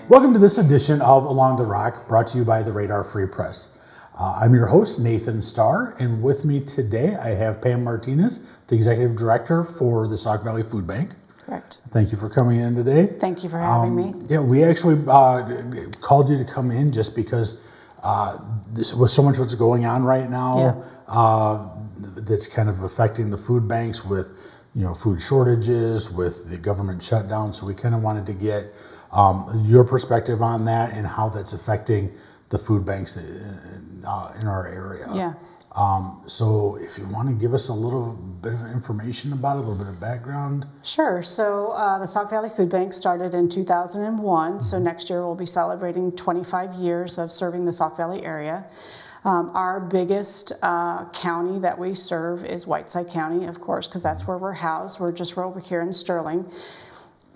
Welcome to this edition of Along the Rock, brought to you by the Radar Free Press. I'm your host, Nathan Stahr, and with me today I have Pam Martinez, the Executive Director for the Sauk Valley Food Bank. Correct. Thank you for coming in today. Thank you for having me. Yeah, we actually called you to come in just because this was so much what's going on right now that's kind of affecting the food banks with, food shortages, with the government shutdown. So we kind of wanted to get your perspective on that and how that's affecting the food banks in our area. Yeah. So if you want to give us a little bit of information about it, a little bit of background. Sure. So the Sauk Valley Food Bank started in 2001. So next year we'll be celebrating 25 years of serving the Sauk Valley area. Our biggest county that we serve is Whiteside County, of course, because that's where we're housed. We're just over here in Sterling.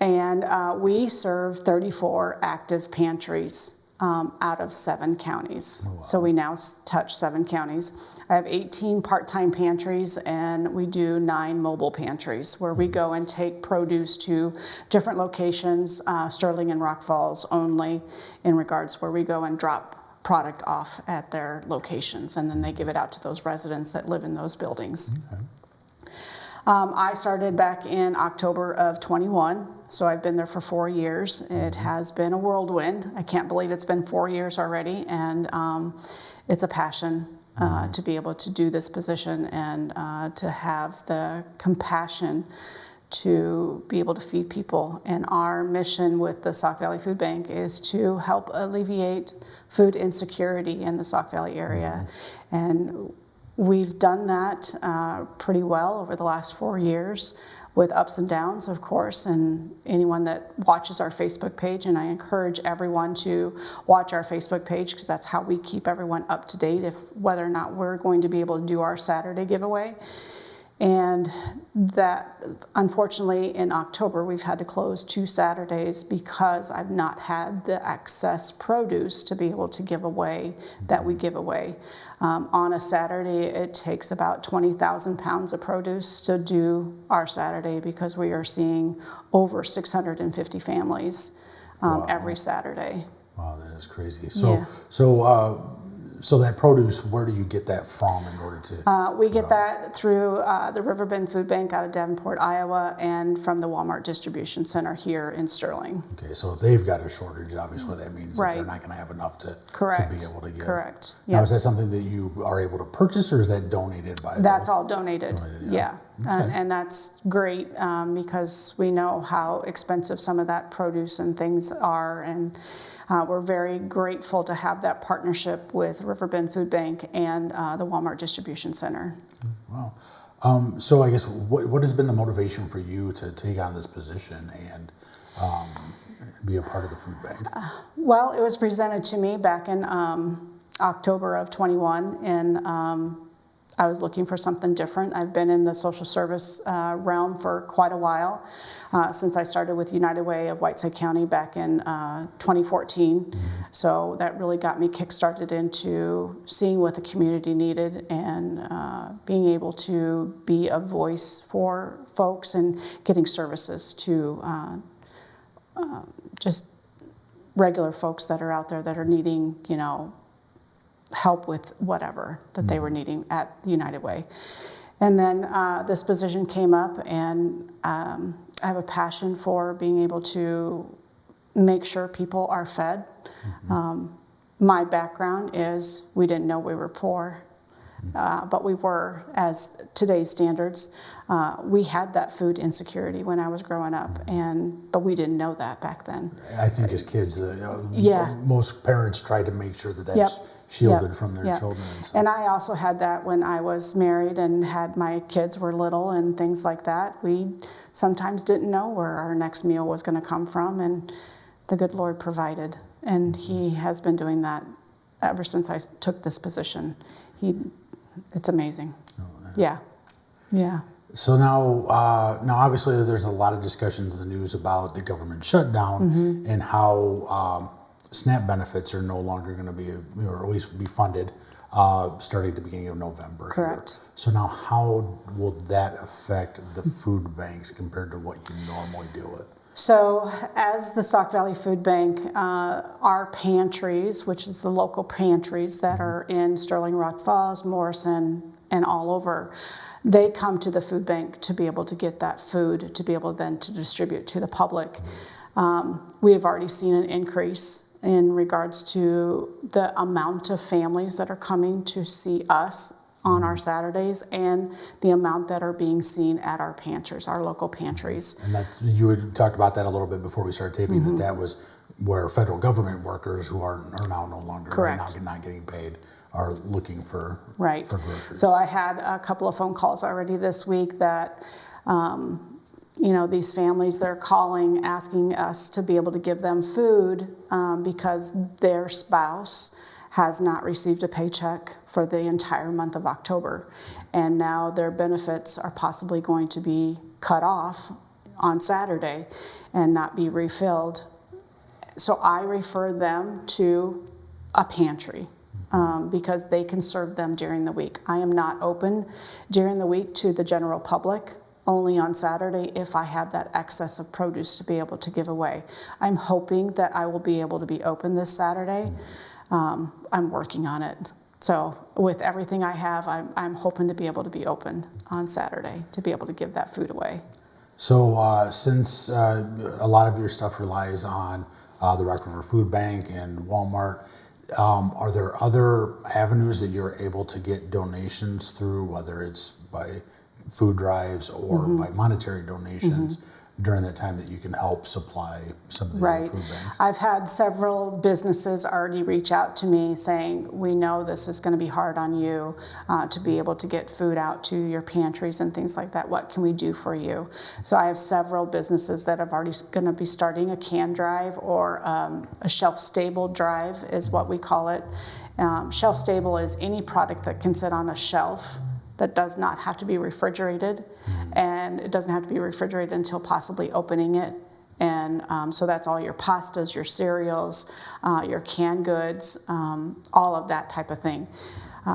And we serve 34 active pantries out of 7 counties. Oh, wow. So we now touch 7 counties. I have 18 part-time pantries, and we do 9 mobile pantries where we go and take produce to different locations, Sterling and Rock Falls only, in regards where we go and drop product off at their locations, and then they give it out to those residents that live in those buildings. Okay. I started back in October of 21, so I've been there for 4 years. It has been a whirlwind. I can't believe it's been 4 years already, and it's a passion to be able to do this position and to have the compassion to be able to feed people. And our mission with the Sauk Valley Food Bank is to help alleviate food insecurity in the Sauk Valley area. And we've done that pretty well over the last 4 years, with ups and downs, of course, and anyone that watches our Facebook page, and I encourage everyone to watch our Facebook page because that's how we keep everyone up to date if whether or not we're going to be able to do our Saturday giveaway. And that, unfortunately, in October, we've had to close 2 Saturdays because I've not had the excess produce to be able to give away that we give away. On a Saturday, it takes about 20,000 pounds of produce to do our Saturday because we are seeing over 650 families every Saturday. Wow, that is crazy. So that produce, where do you get that from in order to? We get that through the Riverbend Food Bank out of Davenport, Iowa, and from the Walmart distribution center here in Sterling. Okay, so if they've got a shortage, obviously that means that they're not going to have enough to be able to give. Correct. Now, is that something that you are able to purchase, or is that donated by? That's all donated. Yeah. Okay. And that's great because we know how expensive some of that produce and things are, and we're very grateful to have that partnership with Riverbend Food Bank and the Walmart Distribution Center. Wow. So I guess what has been the motivation for you to take on this position and be a part of the food bank? Well, it was presented to me back in October of 21, and I was looking for something different. I've been in the social service realm for quite a while, since I started with United Way of Whiteside County back in 2014. So that really got me kick-started into seeing what the community needed and being able to be a voice for folks and getting services to just regular folks that are out there that are needing, help with whatever that they were needing at United Way. And then this position came up, and I have a passion for being able to make sure people are fed. My background is we didn't know we were poor, but we were, as today's standards. We had that food insecurity when I was growing up, but we didn't know that back then. I think as kids, most parents try to make sure that that's shielded from their children. So. And I also had that when I was married and had my kids were little and things like that. We sometimes didn't know where our next meal was going to come from, and the good Lord provided. And He has been doing that ever since I took this position. It's amazing. Yeah. So now obviously there's a lot of discussions in the news about the government shutdown and how SNAP benefits are no longer going to be, or at least be funded starting at the beginning of November. Correct. Here. So now how will that affect the food banks compared to what you normally deal with? So as the Sauk Valley Food Bank, our pantries, which is the local pantries that are in Sterling Rock Falls, Morrison, and all over, they come to the food bank to be able to get that food, to be able then to distribute to the public. We have already seen an increase in regards to the amount of families that are coming to see us on our Saturdays and the amount that are being seen at our pantries, our local pantries. And that's, you had talked about that a little bit before we started taping, that was where federal government workers who are now no longer Correct. right now not getting paid are looking for Right. for groceries. So I had a couple of phone calls already this week that these families, they're calling, asking us to be able to give them food because their spouse has not received a paycheck for the entire month of October. And now their benefits are possibly going to be cut off on Saturday and not be refilled. So I refer them to a pantry because they can serve them during the week. I am not open during the week to the general public, only on Saturday if I have that excess of produce to be able to give away. I'm hoping that I will be able to be open this Saturday. I'm working on it. So with everything I have, I'm hoping to be able to be open on Saturday to be able to give that food away. So since a lot of your stuff relies on the Riverbend Food Bank and Walmart, are there other avenues that you're able to get donations through, whether it's by food drives or by monetary donations during that time that you can help supply some of the other food banks? I've had several businesses already reach out to me saying, we know this is going to be hard on you to be able to get food out to your pantries and things like that. What can we do for you? So I have several businesses that have already going to be starting a can drive or a shelf-stable drive is what we call it. Shelf-stable is any product that can sit on a shelf that does not have to be refrigerated, and it doesn't have to be refrigerated until possibly opening it. And so that's all your pastas, your cereals, your canned goods, all of that type of thing.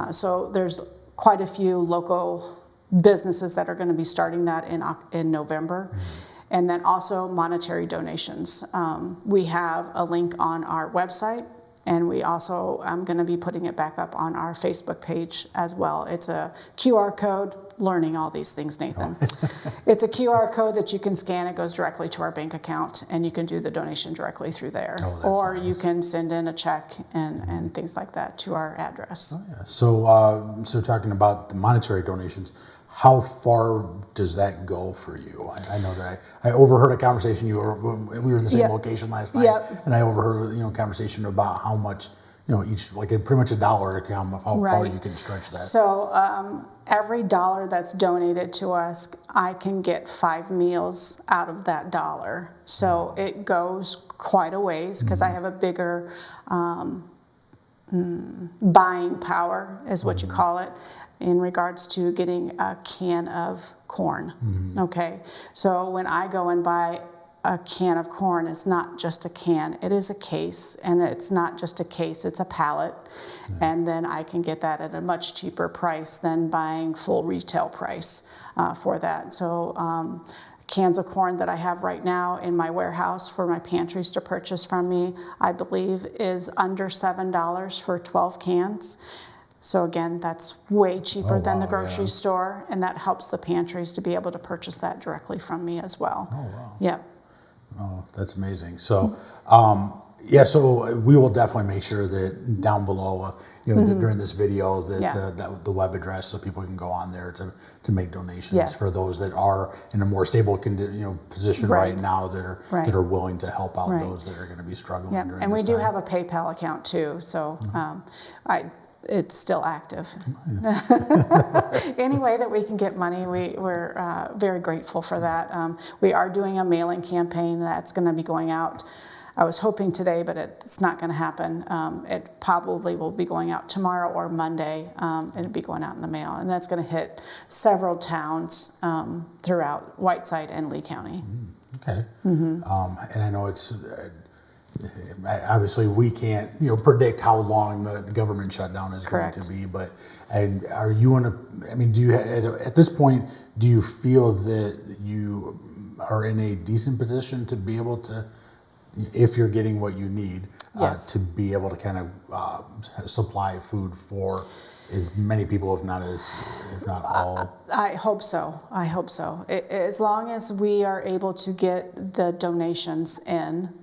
So there's quite a few local businesses that are going to be starting that in November. And then also monetary donations. We have a link on our website, and we also, I'm going to be putting it back up on our Facebook page as well. It's a QR code, learning all these things, Nathan. It's a QR code that you can scan. It goes directly to our bank account, and you can do the donation directly through there. Or nice. You can send in a check and things like that to our address. Oh, yeah. So talking about the monetary donations, how far does that go for you? I know that I overheard a conversation. We were in the same location last night, and I overheard a conversation about how much each, like pretty much $1 to count of how far you can stretch that. So every $1 that's donated to us, I can get 5 meals out of that $1. So it goes quite a ways because I have a bigger buying power, is what you call it, in regards to getting a can of corn. Okay, so when I go and buy a can of corn, it's not just a can, it is a case, and it's not just a case, it's a pallet, and then I can get that at a much cheaper price than buying full retail price for that. So cans of corn that I have right now in my warehouse for my pantries to purchase from me, I believe is under $7 for 12 cans. So again, that's way cheaper than the grocery store, and that helps the pantries to be able to purchase that directly from me as well. Oh, wow. Yep. Oh, that's amazing. So, so we will definitely make sure that down below, during this video, that the web address, so people can go on there to make donations for those that are in a more stable position right now that are willing to help out those that are going to be struggling. Yep. During and this we do time. have a PayPal account too, so it's still active. Any way that we can get money, we're very grateful for that. We are doing a mailing campaign that's going to be going out. I was hoping today, but it's not going to happen. It probably will be going out tomorrow or Monday. It'll be going out in the mail, and that's going to hit several towns throughout Whiteside and Lee County. Okay. And I know it's... obviously, we can't, predict how long the government shutdown is going to be. But are you do you at this point, do you feel that you are in a decent position to be able to, if you're getting what you need, Yes. to be able to kind of supply food for as many people, if not all. I hope so. I hope so. As long as we are able to get the donations in,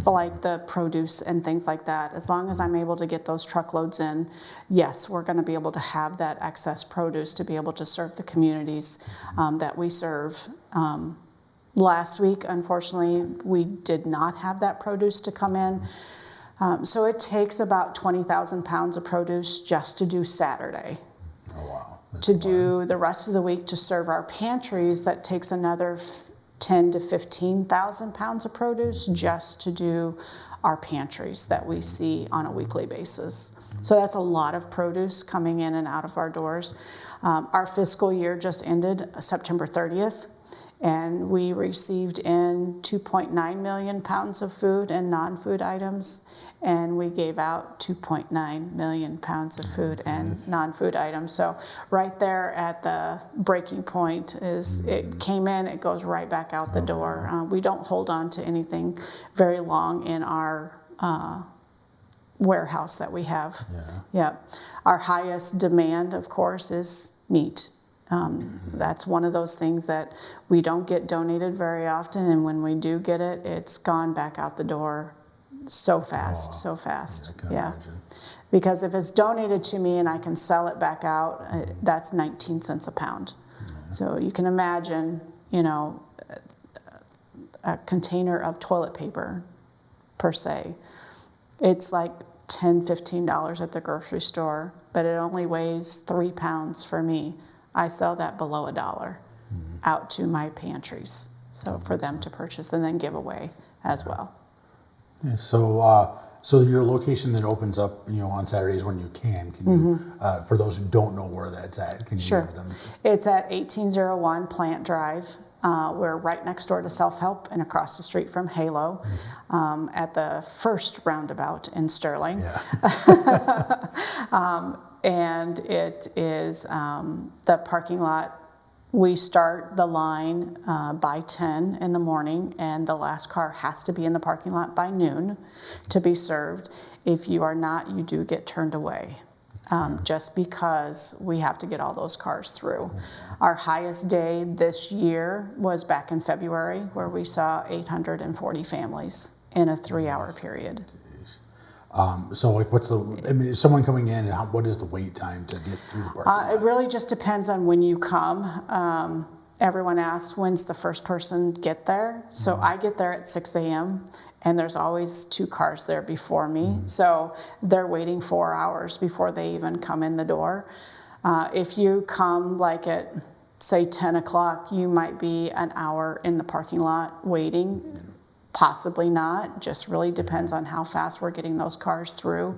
like the produce and things like that, as long as I'm able to get those truckloads in, yes, we're going to be able to have that excess produce to be able to serve the communities that we serve. Last week, unfortunately, we did not have that produce to come in. So it takes about 20,000 pounds of produce just to do Saturday. Oh, wow. To do the rest of the week to serve our pantries, that takes another 10 to 15,000 pounds of produce just to do our pantries that we see on a weekly basis. So that's a lot of produce coming in and out of our doors. Our fiscal year just ended September 30th, and we received in 2.9 million pounds of food and non-food items. And we gave out 2.9 million pounds of food and non-food items. So right there at the breaking point is it came in, it goes right back out the door. We don't hold on to anything very long in our warehouse that we have. Yeah. Our highest demand, of course, is meat. That's one of those things that we don't get donated very often, and when we do get it, it's gone back out the door so fast, so fast. Yeah. Because if it's donated to me and I can sell it back out, that's 19 cents a pound. So you can imagine, you know, a container of toilet paper per se. It's like $10, $15 at the grocery store, but it only weighs 3 pounds for me. I sell that below $1 out to my pantries, so for them to purchase and then give away as well. Yeah, so your location that opens up, you know, on Saturdays when you can you, for those who don't know where that's at, can you Sure. give them? It's at 1801 Plant Drive. We're right next door to Self-Help and across the street from Halo, at the first roundabout in Sterling. Yeah. And it is the parking lot. We start the line by 10 in the morning, and the last car has to be in the parking lot by noon to be served. If you are not, you do get turned away, just because we have to get all those cars through. Our highest day this year was back in February, where we saw 840 families in a 3-hour period. So like is someone coming in, and what is the wait time to get through the parking lot? It really just depends on when you come. Everyone asks, when's the first person get there? So I get there at 6 a.m. and there's always 2 cars there before me. So they're waiting 4 hours before they even come in the door. If you come like at, say, 10 o'clock, you might be an hour in the parking lot waiting. Possibly not, just really depends on how fast we're getting those cars through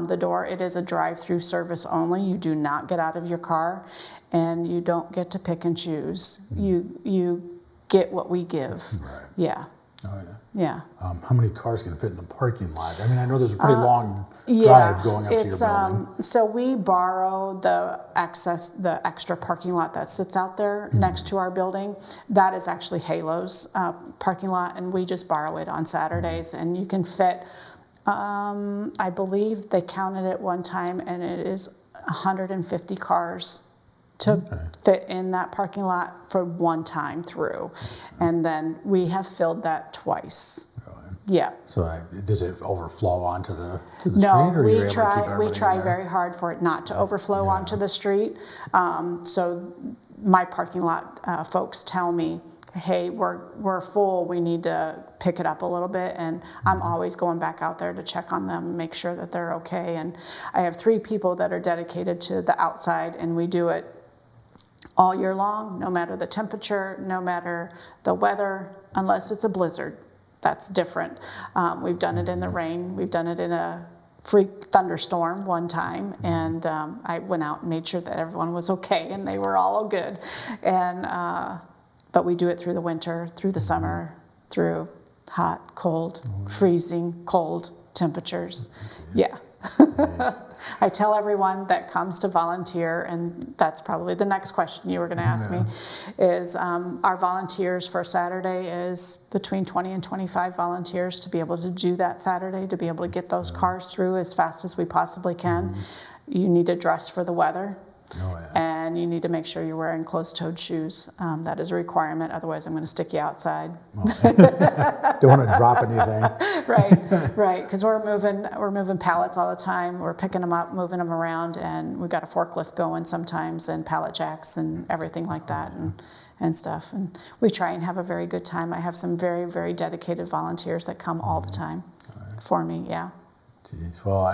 the door. It is a drive-through service only. You do not get out of your car, and you don't get to pick and choose. You get what we give. Right. Yeah. Oh, yeah. Yeah. How many cars can fit in the parking lot? I mean, I know there's a pretty long drive going up to your building. So we borrow the extra parking lot that sits out there next to our building. That is actually Halo's parking lot, and we just borrow it on Saturdays. And you can fit, I believe they counted it one time, and it is 150 cars to fit in that parking lot for one time through. And then we have filled that twice. Really? Yeah. So does it overflow onto the street, No, or we you're able to keep try everybody in there? very hard for it not to overflow onto the street. So my parking lot folks tell me, hey, we're full, we need to pick it up a little bit, and I'm always going back out there to check on them, make sure that they're okay. And I have 3 people that are dedicated to the outside, and we do it all year long, no matter the temperature, no matter the weather, unless it's a blizzard. That's different. We've done it in the rain. We've done it in a freak thunderstorm one time, and I went out and made sure that everyone was okay, and they were all good. And but we do it through the winter, through the summer, through hot, cold, freezing, cold temperatures. Yeah. I tell everyone that comes to volunteer, and that's probably the next question you were going to ask me, is our volunteers for Saturday is between 20 and 25 volunteers to be able to do that Saturday, to be able to get those cars through as fast as we possibly can. You need to dress for the weather. And you need to make sure you're wearing closed-toed shoes. That is a requirement. Otherwise, I'm going to stick you outside. Don't want to drop anything. Right. Because we're moving pallets all the time. We're picking them up, moving them around, and we've got a forklift going sometimes, and pallet jacks and everything like that, and stuff. And we try and have a very good time. I have some very, very dedicated volunteers that come all the time for me. Yeah. Jeez. Well,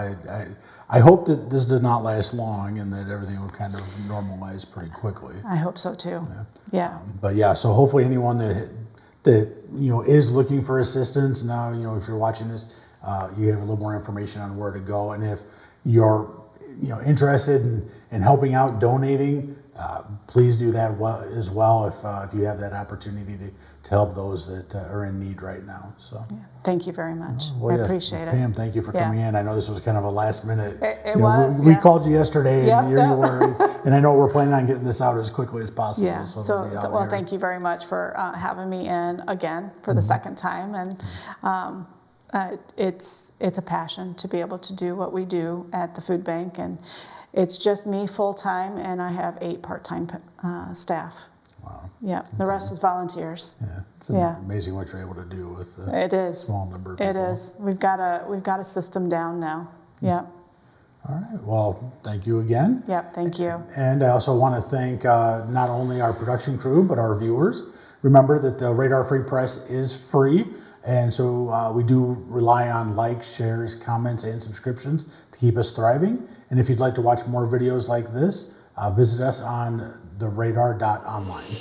I hope that this does not last long and that everything will kind of normalize pretty quickly. I hope so too. Yeah. But yeah, so hopefully anyone that is looking for assistance now, if you're watching this, you have a little more information on where to go, and if you're interested in helping out, donating, please do that as well if you have that opportunity to help those that are in need right now. So. Yeah. Thank you very much. I appreciate it. Pam, thank you for coming in. I know this was kind of a last minute. It was. We called you yesterday, and you were, and I know we're planning on getting this out as quickly as possible. Yeah. So well, thank you very much for having me in again for the second time, and it's a passion to be able to do what we do at the food bank, and it's just me full time, and I have 8 part-time staff. Wow. Yeah, the rest is volunteers. Yeah, it's amazing what you're able to do with a small number of people. It is. We've got a system down now. Yeah. All right. Well, thank you again. Yep. Thank you. And I also want to thank not only our production crew but our viewers. Remember that the Radar Free Press is free, and so we do rely on likes, shares, comments, and subscriptions to keep us thriving. And if you'd like to watch more videos like this, visit us on theradar.online.